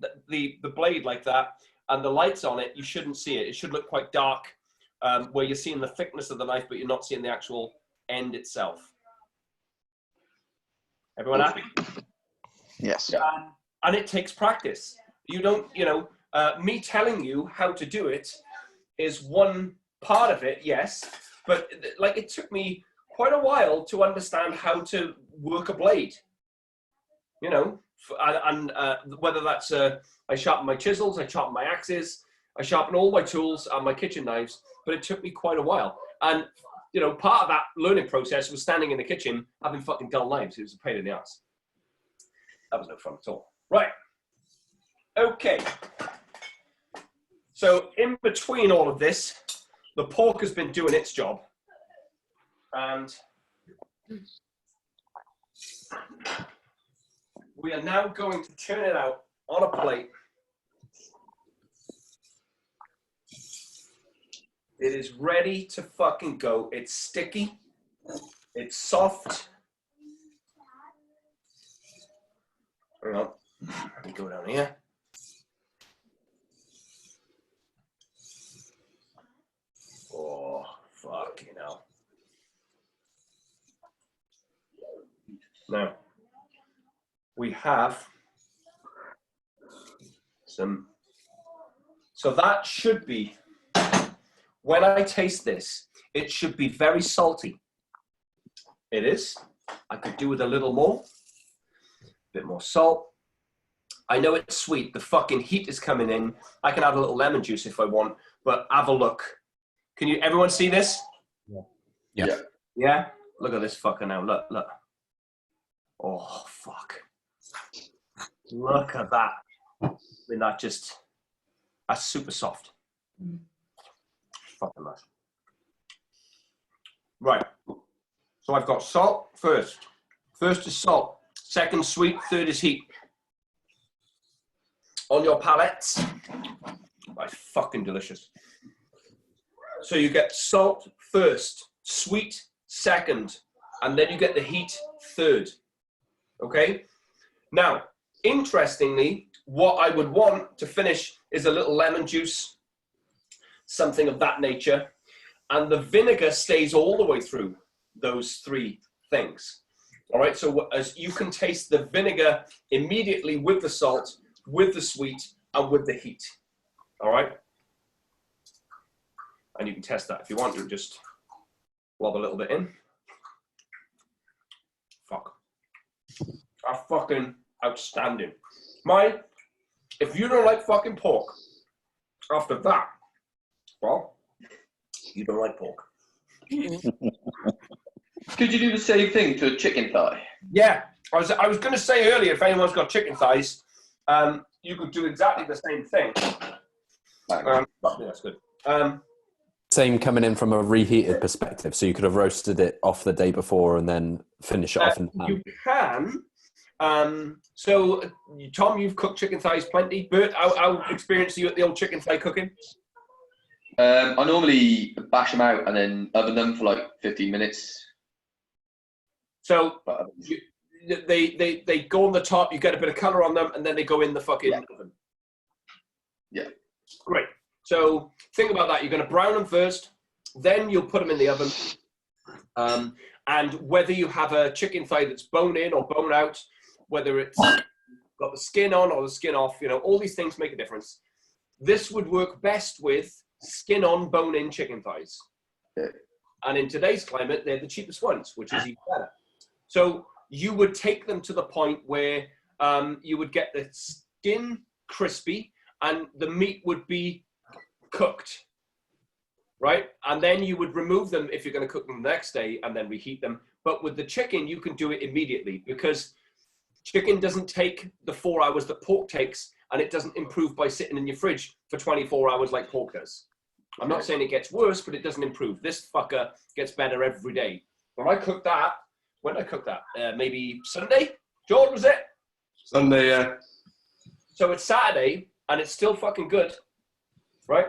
blade like that and the light's on it, you shouldn't see it. It should look quite dark, where you're seeing the thickness of the knife, but you're not seeing the actual end itself. Everyone happy? Yes. And it takes practice. You don't, you know, me telling you how to do it is one part of it, yes, but like it took me quite a while to understand how to work a blade, you know, and whether that's I sharpen my chisels, I sharpen my axes, I sharpen all my tools and my kitchen knives, but it took me quite a while. And, you know, part of that learning process was standing in the kitchen having fucking dull knives. It was a pain in the ass. That was no fun at all. Right. Okay. So in between all of this, the pork has been doing its job. And we are now going to turn it out on a plate. It is ready to fucking go. It's sticky. It's soft. Hang on. Let me go down here. Oh, fucking hell. Now, we have some. So that should be, when I taste this, it should be very salty. It is. I could do with a little more. A bit more salt. I know it's sweet. The fucking heat is coming in. I can add a little lemon juice if I want, but have a look. Can you, everyone see this? Yeah. Yeah? Look at this fucker now. Look, look. Oh, fuck. Look at that. I mean, that's super soft. Fucking nice. Right. So I've got salt first. First is salt. Second, sweet. Third is heat. On your palettes. That's fucking delicious. So you get salt first, sweet second, and then you get the heat third. Okay? Now, interestingly, what I would want to finish is a little lemon juice, something of that nature, and the vinegar stays all the way through those three things. All right, so as you can taste the vinegar immediately with the salt, with the sweet, and with the heat. All right? And you can test that if you want. You can just lob a little bit in. Fuck. That's fucking outstanding. If you don't like fucking pork, after that, well, you don't like pork. Could you do the same thing to a chicken thigh? Yeah, I was going to say earlier, if anyone's got chicken thighs, you could do exactly the same thing. Yeah, that's good. Same coming in from a reheated perspective, so you could have roasted it off the day before and then finish it off in pan. You can. So, Tom, you've cooked chicken thighs plenty. Bert, how experienced are you at the old chicken thigh cooking? I normally bash them out and then oven them for like 15 minutes. So they go on the top, you get a bit of colour on them, and then they go in the fucking oven. Yeah. Great. So think about that. You're going to brown them first, then you'll put them in the oven. And whether you have a chicken thigh that's bone in or bone out, whether it's got the skin on or the skin off, you know, all these things make a difference. This would work best with skin on, bone in chicken thighs. Yeah. And in today's climate, they're the cheapest ones, which is even better. So you would take them to the point where you would get the skin crispy and the meat would be cooked, right? And then you would remove them if you're going to cook them the next day and then reheat them. But with the chicken, you can do it immediately because chicken doesn't take the 4 hours that pork takes, and it doesn't improve by sitting in your fridge for 24 hours like pork does. I'm not saying it gets worse, but it doesn't improve. This fucker gets better every day. When I cooked that, maybe Sunday? George, was it? Sunday, yeah. So it's Saturday, and it's still fucking good, right?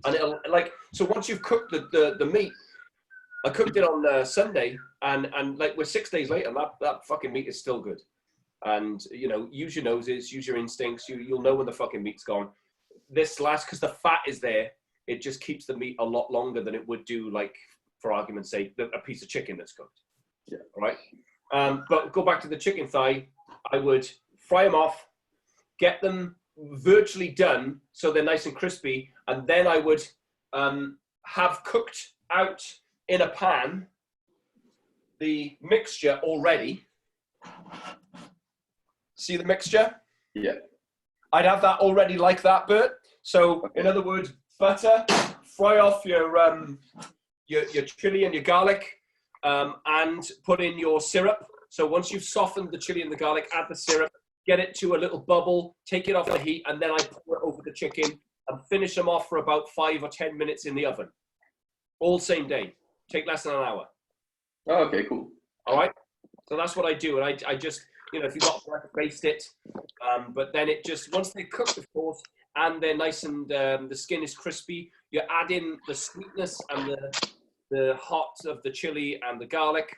And it'll, like, so once you've cooked the meat, I cooked it on Sunday, and like we're 6 days later, that fucking meat is still good. And, you know, use your noses, use your instincts. You'll know when the fucking meat's gone. This last, because the fat is there, it just keeps the meat a lot longer than it would do, like, for argument's sake, a piece of chicken that's cooked. Yeah. All right? But go back to the chicken thigh. I would fry them off, get them virtually done, so they're nice and crispy, and then I would have cooked out in a pan the mixture already. See the mixture? Yeah. I'd have that already like that, Bert. So, in other words, butter, fry off your chili and your garlic, and put in your syrup. So once you've softened the chili and the garlic, add the syrup, get it to a little bubble, take it off the heat, and then I pour it over the chicken and finish them off for about 5 or 10 minutes in the oven. All same day. Take less than an hour. Oh, okay, cool. All right? So that's what I do. And I just, if you've got to baste it, but then it just, once they're cooked, of course, and they're nice and the skin is crispy, you add in the sweetness and the hot of the chili and the garlic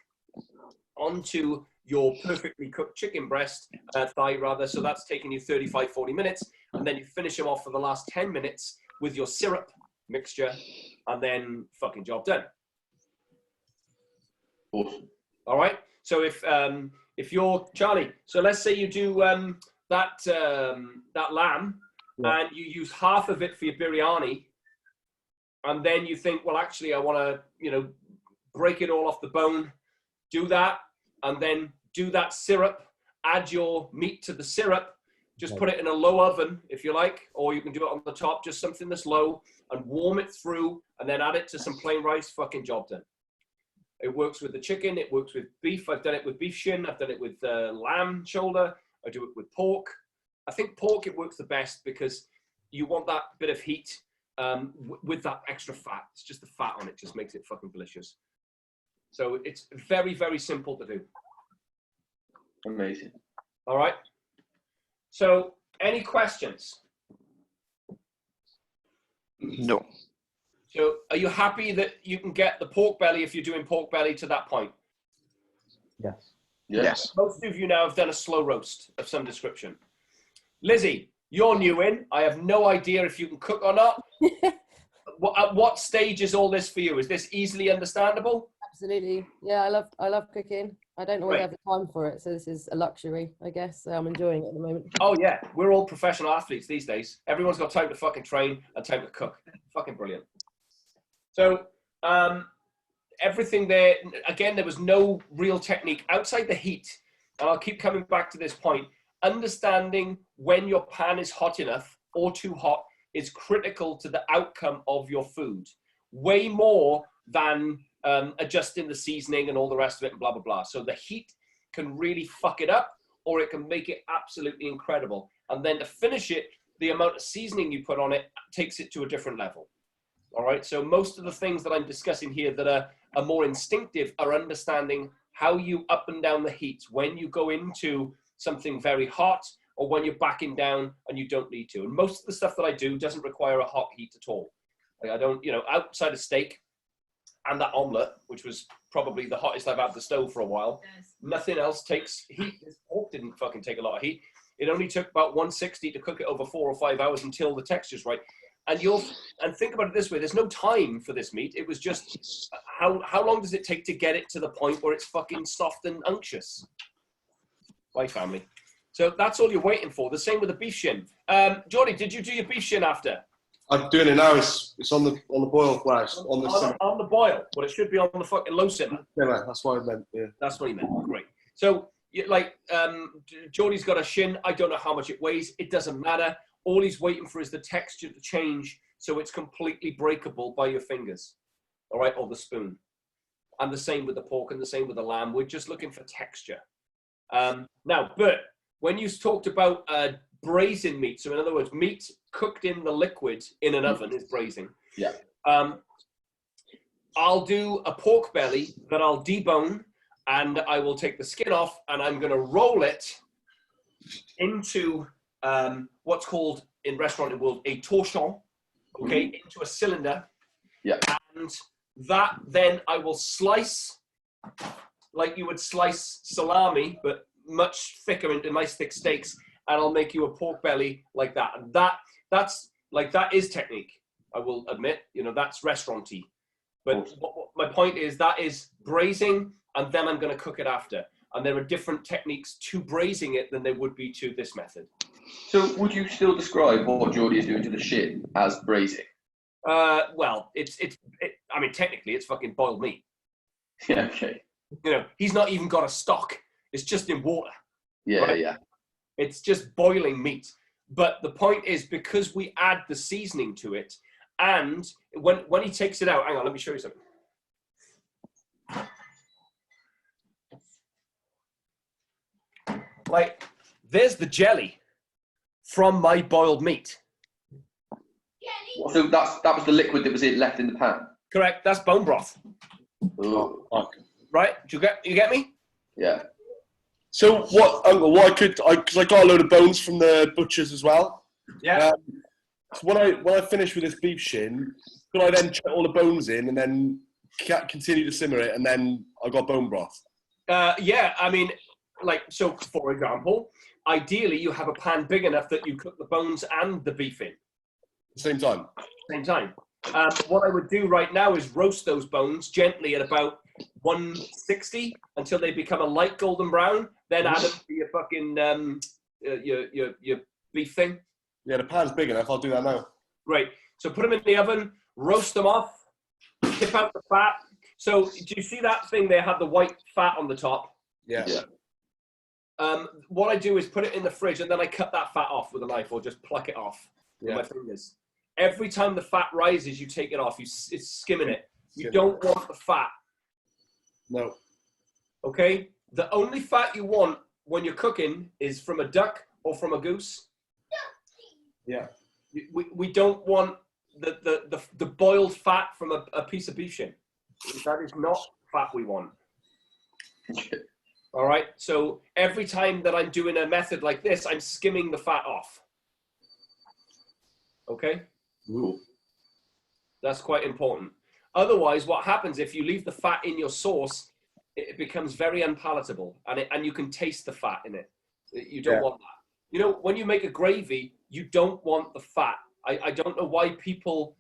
onto your perfectly cooked chicken thigh rather. So that's taking you 35, 40 minutes. And then you finish them off for the last 10 minutes with your syrup mixture, and then fucking job done. Awesome. All right. So if you're Charlie, so let's say you do that lamb, and you use half of it for your biryani, and then you think, well, actually, I want to, break it all off the bone, do that, and then do that syrup, add your meat to the syrup, just put it in a low oven, if you like, or you can do it on the top, just something that's low, and warm it through, and then add it to some plain rice, fucking job done. It works with the chicken, it works with beef. I've done it with beef shin, I've done it with lamb shoulder, I do it with pork. I think pork, it works the best because you want that bit of heat with that extra fat. It's just the fat on it just makes it fucking delicious. So it's very, very simple to do. Amazing. All right. So any questions? No. So are you happy that you can get the pork belly if you're doing pork belly to that point? Yes. Yes. Most of you now have done a slow roast of some description. Lizzie, you're new in. I have no idea if you can cook or not. At what stage is all this for you? Is this easily understandable? Absolutely. Yeah, I love cooking. I don't always have the time for it, so this is a luxury, I guess. I'm enjoying it at the moment. Oh yeah, we're all professional athletes these days. Everyone's got time to fucking train and time to cook. Fucking brilliant. So everything there, again, there was no real technique outside the heat. And I'll keep coming back to this point. Understanding when your pan is hot enough or too hot is critical to the outcome of your food. Way more than adjusting the seasoning and all the rest of it and blah, blah, blah. So the heat can really fuck it up, or it can make it absolutely incredible. And then to finish it, the amount of seasoning you put on it takes it to a different level. All right. So most of the things that I'm discussing here that are more instinctive are understanding how you up and down the heat when you go into something very hot or when you're backing down and you don't need to. And most of the stuff that I do doesn't require a hot heat at all. Like I don't, outside of steak and that omelette, which was probably the hottest I've had the stove for a while, nothing else takes heat. This pork didn't fucking take a lot of heat. It only took about 160 to cook it over 4 or 5 hours until the texture's right. And think about it this way, there's no time for this meat. It was just, how long does it take to get it to the point where it's fucking soft and unctuous? Bye, family. So that's all you're waiting for. The same with the beef shin. Geordie, did you do your beef shin after? I'm doing it now. It's on the boil. Well, it's on the simmer. On the boil. Well, it should be on the fucking low simmer. Simmer, that's what I meant. Yeah. That's what he meant. Great. So, Geordie's got a shin. I don't know how much it weighs. It doesn't matter. All he's waiting for is the texture to change so it's completely breakable by your fingers, all right, or the spoon. And the same with the pork and the same with the lamb. We're just looking for texture. Now, Bert, when you talked about braising meat, so in other words, meat cooked in the liquid in an oven is braising. Yeah. I'll do a pork belly that I'll debone, and I will take the skin off, and I'm going to roll it into what's called in restaurant world a torchon, okay, into a cylinder. Yeah. And that then I will slice like you would slice salami, but much thicker into nice thick steaks, and I'll make you a pork belly like that. And that is technique, I will admit. That's restaurant-y. But my point is that is braising, and then I'm going to cook it after. And there are different techniques to braising it than there would be to this method. So would you still describe what Geordie is doing to the shit as braising? Well, I mean, technically, it's fucking boiled meat. Yeah, okay. You know, he's not even got a stock. It's just in water. Yeah, Right. yeah. It's just boiling meat. But the point is, because we add the seasoning to it, and when he takes it out, hang on, let me show you something. Like, there's the jelly from my boiled meat. So that was the liquid that was left in the pan? Correct. That's bone broth. Ooh. Right? You get me? Yeah. So what, Uncle? What because I got a load of bones from the butchers as well. Yeah. So when I finish with this beef shin, could I then chuck all the bones in and then continue to simmer it, and then I got bone broth? Yeah. I mean, like, so for example, ideally you have a pan big enough that you cook the bones and the beef in. At the same time. Same time. What I would do right now is roast those bones gently at about 160 until they become a light golden brown. Then add them to your fucking your beef thing. Yeah, the pan's big enough. I'll do that now. Great. So put them in the oven, roast them off, tip out the fat. So do you see that thing there had the white fat on the top? Yeah. What I do is put it in the fridge and then I cut that fat off with a knife or just pluck it off with my fingers. Every time the fat rises, you take it off. It's skimming it. You don't want the fat. No. Okay? The only fat you want when you're cooking is from a duck or from a goose. Yeah. We don't want the boiled fat from a piece of beef shin. That is not fat we want. All right? So every time that I'm doing a method like this, I'm skimming the fat off. Okay? Ooh. That's quite important. Otherwise, what happens if you leave the fat in your sauce, it becomes very unpalatable, and you can taste the fat in it. You don't want that. You know, when you make a gravy, you don't want the fat. I don't know why people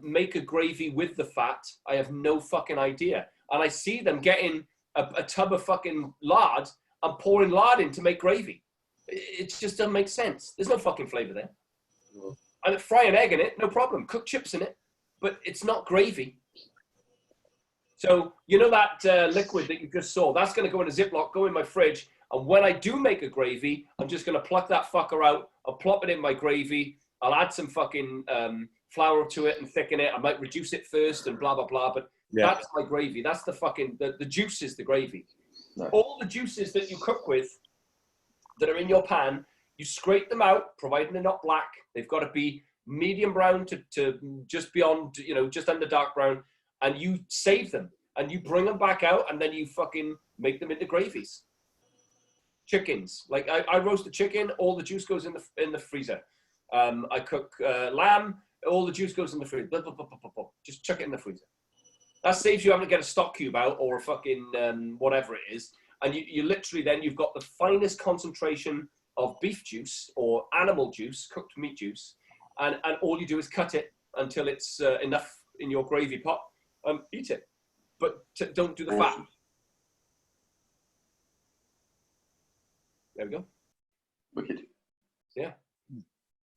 make a gravy with the fat. I have no fucking idea. And I see them getting a tub of fucking lard and pouring lard in to make gravy. It just doesn't make sense. There's no fucking flavor there. No. And fry an egg in it, no problem. Cook chips in it, but it's not gravy. So you know that liquid that you just saw? That's going to go in a Ziploc, go in my fridge. And when I do make a gravy, I'm just going to pluck that fucker out. I'll plop it in my gravy. I'll add some fucking flour to it and thicken it. I might reduce it first and blah, blah, blah. But that's my gravy. That's the fucking, the juice is the gravy. Nice. All the juices that you cook with that are in your pan, you scrape them out, providing they're not black. They've got to be medium brown to just beyond, you know, just under dark brown. And you save them and you bring them back out and then you fucking make them into gravies. Chickens, like I roast the chicken, all the juice goes in the freezer. I cook lamb, all the juice goes in the freezer. Blah, blah, blah, blah, blah, blah. Just chuck it in the freezer. That saves you having to get a stock cube out or a fucking whatever it is. And you literally then you've got the finest concentration of beef juice or animal juice, cooked meat juice, and all you do is cut it until it's enough in your gravy pot and eat it. But don't do the fat. There we go. Wicked. Yeah.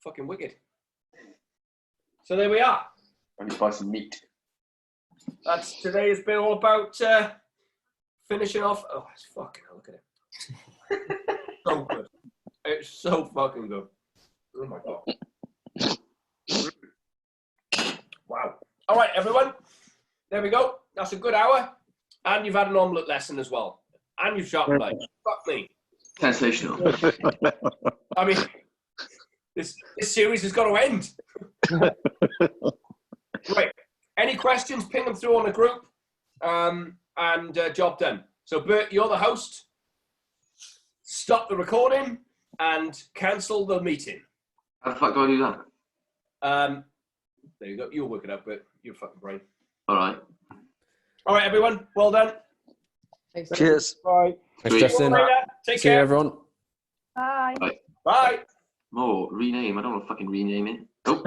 Fucking wicked. So there we are. I need to buy some meat. Today has been all about finishing off. Oh, it's fucking hell, look at it. So good. It's so fucking good. Oh my God. Wow. All right, everyone. There we go. That's a good hour. And you've had an omelette lesson as well. And you've sharpened knife. Fuck me. Sensational. I mean, this series has got to end. Right. Any questions, ping them through on the group. And job done. So, Bert, you're the host. Stop the recording and cancel the meeting. How the fuck do I do that? There you go. You'll work it out, Bert. You're a fucking brain. All right. All right, everyone. Well done. Thanks. Cheers. Bye. Thanks, Justin. Take See you, care. everyone. Bye. Bye. Oh, rename. I don't want to fucking rename it. Oh.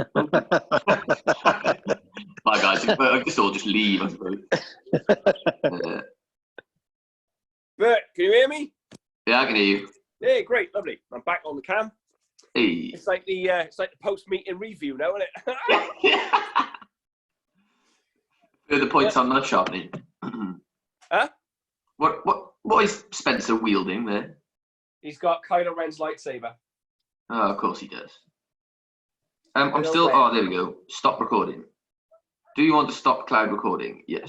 Bye, guys. I guess I'll just leave, I suppose. Bert, can you hear me? Yeah, I can hear you. Yeah, great. Lovely. I'm back on the cam. Hey. It's like the post meeting review now, isn't it? Further points on nut sharpening. Huh? What is Spencer wielding there? He's got Kylo Ren's lightsaber. Oh, of course he does. I'm Kylo still. Ren. Oh, there we go. Stop recording. Do you want to stop cloud recording? Yes.